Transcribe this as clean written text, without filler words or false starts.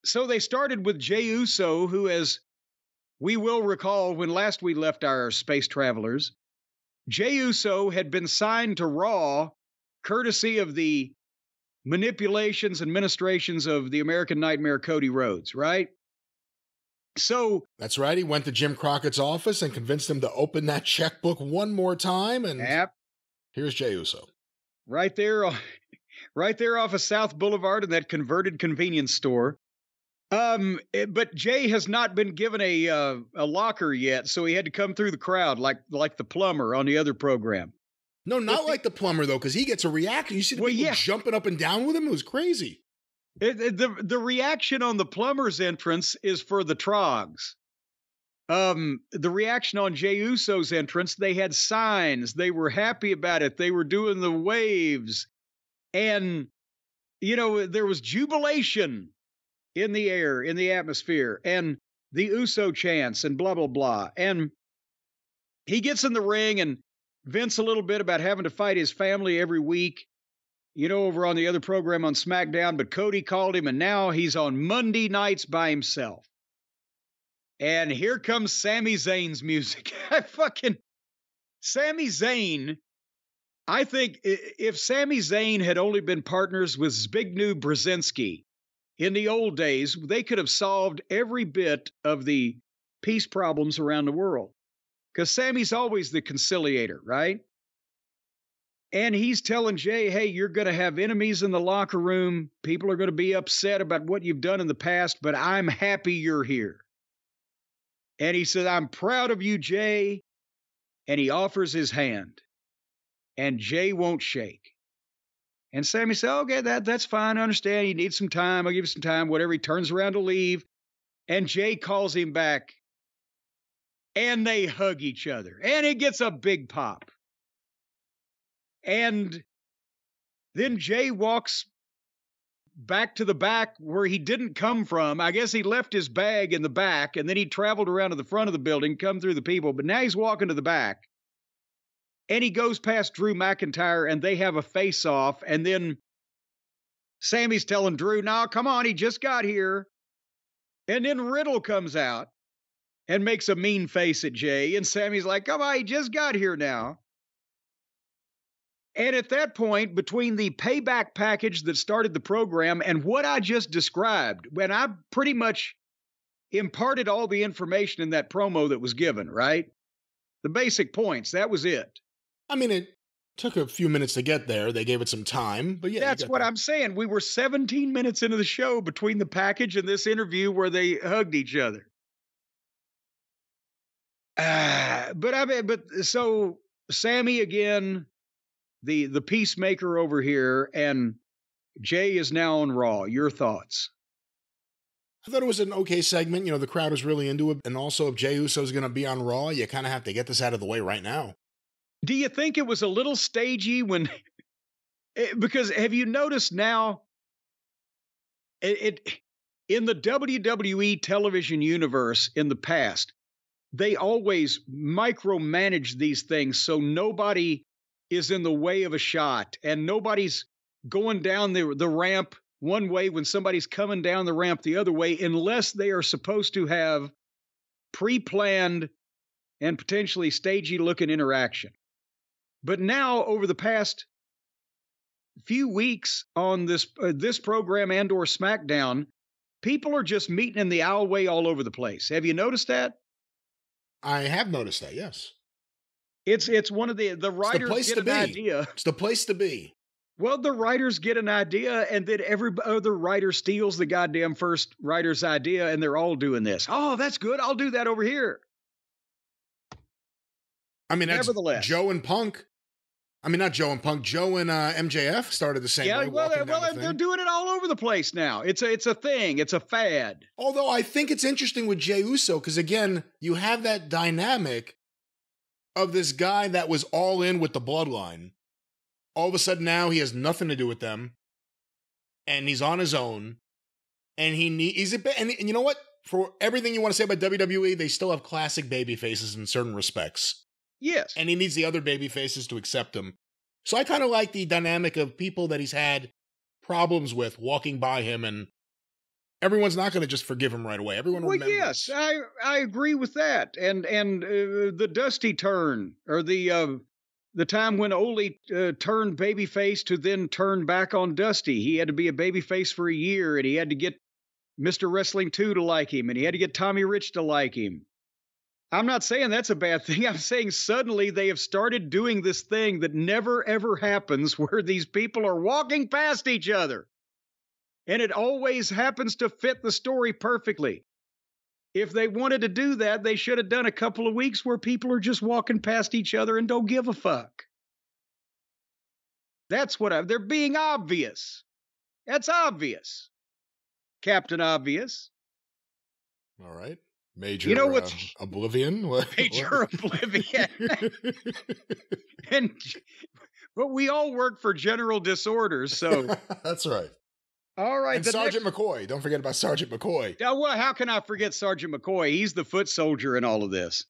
So they started with Jey Uso, who, as we will recall when last we left our space travelers, Jey Uso had been signed to Raw courtesy of the manipulations and ministrations of the American Nightmare Cody Rhodes, right? So that's right. He went to Jim Crockett's office and convinced him to open that checkbook one more time. And here's Jey Uso. Right there off of South Boulevard in that converted convenience store. But Jey has not been given a locker yet, so he had to come through the crowd like the plumber on the other program. No, not like the plumber, though, because he gets a reaction. You see the people jumping up and down with him? It was crazy. The reaction on the plumber's entrance is for the trogs. The reaction on Jey Uso's entrance, they had signs. They were happy about it. They were doing the waves. And, there was jubilation in the air, in the atmosphere, and the Uso chants and blah, blah, blah. And he gets in the ring and vents a little bit about having to fight his family every week, over on the other program on SmackDown, but Cody called him, and now he's on Monday nights by himself. And here comes Sami Zayn's music. Sami Zayn, I think if Sami Zayn had only been partners with Zbigniew Brzezinski in the old days, they could have solved every bit of the peace problems around the world. Because Sammy's always the conciliator, right? And he's telling Jey, hey, you're going to have enemies in the locker room. People are going to be upset about what you've done in the past, but I'm happy you're here. And he said, I'm proud of you, Jey. And he offers his hand. And Jey won't shake. And Sami said, okay, that's fine. I understand. You need some time. I'll give you some time, whatever. He turns around to leave. And Jey calls him back. And they hug each other. And it gets a big pop. And then Jey walks back to the back where he didn't come from. I guess he left his bag in the back, and then he traveled around to the front of the building, come through the people. But now he's walking to the back. And he goes past Drew McIntyre, and they have a face-off. And then Sammy's telling Drew, now, come on, he just got here. And then Riddle comes out and makes a mean face at Jey. And Sammy's like, come on, he just got here now. And at that point, between the payback package that started the program and what I just described, when I pretty much imparted all the information in that promo that was given, right? The basic points, that was it. I mean, it took a few minutes to get there. They gave it some time, but yeah. That's what I'm saying. We were 17 minutes into the show between the package and this interview where they hugged each other. So Sammy again, the peacemaker over here, and Jey is now on Raw. Your thoughts? I thought it was an okay segment. The crowd was really into it. And also, if Jey Uso is going to be on Raw, you kind of have to get this out of the way right now. Do you think it was a little stagey when... because have you noticed now, in the WWE television universe in the past, they always micromanage these things so nobody is in the way of a shot and nobody's going down the ramp one way when somebody's coming down the ramp the other way, unless they are supposed to have pre-planned and potentially stagey looking interaction. But now, over the past few weeks on this program and or SmackDown, people are just meeting in the aisleway all over the place. Have you noticed that? I have noticed that, yes. It's one of the writers get an idea. It's the place to be. Well, the writers get an idea, and then every other writer steals the goddamn first writer's idea, and they're all doing this. Oh, that's good. I'll do that over here. I mean, that's Nevertheless. Joe and Punk. I mean, not Joe and Punk. Joe and MJF started the same way. Yeah, well, they're doing it all over the place now. It's a thing. It's a fad. Although I think it's interesting with Jey Uso, because again, you have that dynamic of this guy that was all in with the bloodline. All of a sudden now he has nothing to do with them, and he's on his own, and he's a bit. And you know what? For everything you want to say about WWE, they still have classic baby faces in certain respects. Yes. And he needs the other baby faces to accept him. So I kind of like the dynamic of people that he's had problems with walking by him, and everyone's not going to just forgive him right away. Everyone remembers. Yes, I agree with that. And the Dusty turn, or the time when Ole turned babyface to then turn back on Dusty. He had to be a babyface for a year, and he had to get Mr. Wrestling 2 to like him, and he had to get Tommy Rich to like him. I'm not saying that's a bad thing. I'm saying suddenly they have started doing this thing that never, ever happens, where these people are walking past each other. And it always happens to fit the story perfectly. If they wanted to do that, they should have done a couple of weeks where people are just walking past each other and don't give a fuck. That's what they're being obvious. That's obvious. Captain Obvious. All right. Major what's Oblivion? Major Oblivion. But we all work for General Disorders, so. That's right. All right. And Sergeant McCoy. Don't forget about Sergeant McCoy. Well, how can I forget Sergeant McCoy? He's the foot soldier in all of this.